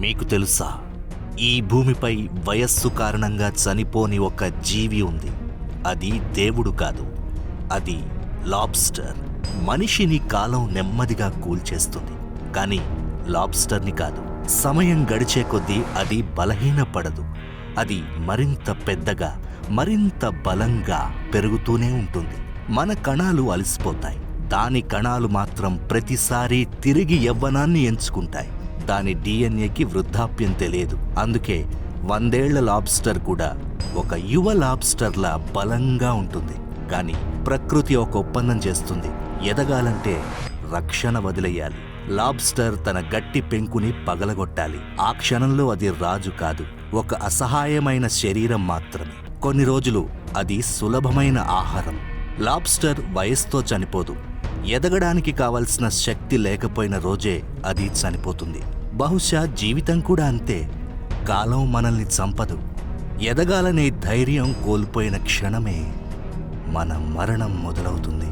మీకు తెలుసా, ఈ భూమిపై వయస్సు కారణంగా చనిపోని ఒక జీవి ఉంది. అది దేవుడు కాదు, అది లాబ్స్టర్. మనిషిని కాలం నెమ్మదిగా కూల్చేస్తుంది, కానీ లాబ్స్టర్ని కాదు. సమయం గడిచే కొద్దీ అది బలహీనపడదు. అది మరింత పెద్దగా, మరింత బలంగా పెరుగుతూనే ఉంటుంది. మన కణాలు అలసిపోతాయి, దాని కణాలు మాత్రం ప్రతిసారి తిరిగి యవ్వనాన్ని ఎంచుకుంటాయి. దాని డిఎన్ఏకి వృద్ధాప్యం తెలియదు. అందుకే 100 ఏళ్ల లాబ్స్టర్ కూడా ఒక యువ లాబ్స్టర్లా బలంగా ఉంటుంది. కానీ ప్రకృతి ఒక ఒప్పందం చేస్తుంది: ఎదగాలంటే రక్షణ వదిలేయాలి. లాబ్స్టర్ తన గట్టి పెంకుని పగలగొట్టాలి. ఆ క్షణంలో అది రాజు కాదు, ఒక అసహాయమైన శరీరం మాత్రమే. కొన్ని రోజులు అది సులభమైన ఆహారం. లాబ్స్టర్ వయస్సుతో చనిపోదు, ఎదగడానికి కావలసిన శక్తి లేకపోయిన రోజే అది చనిపోతుంది. బహుశా జీవితం కూడా అంతే. కాలం మనల్ని చంపదు. ఎదగాలనే ధైర్యం కోల్పోయిన క్షణమే మన మరణం మొదలవుతుంది.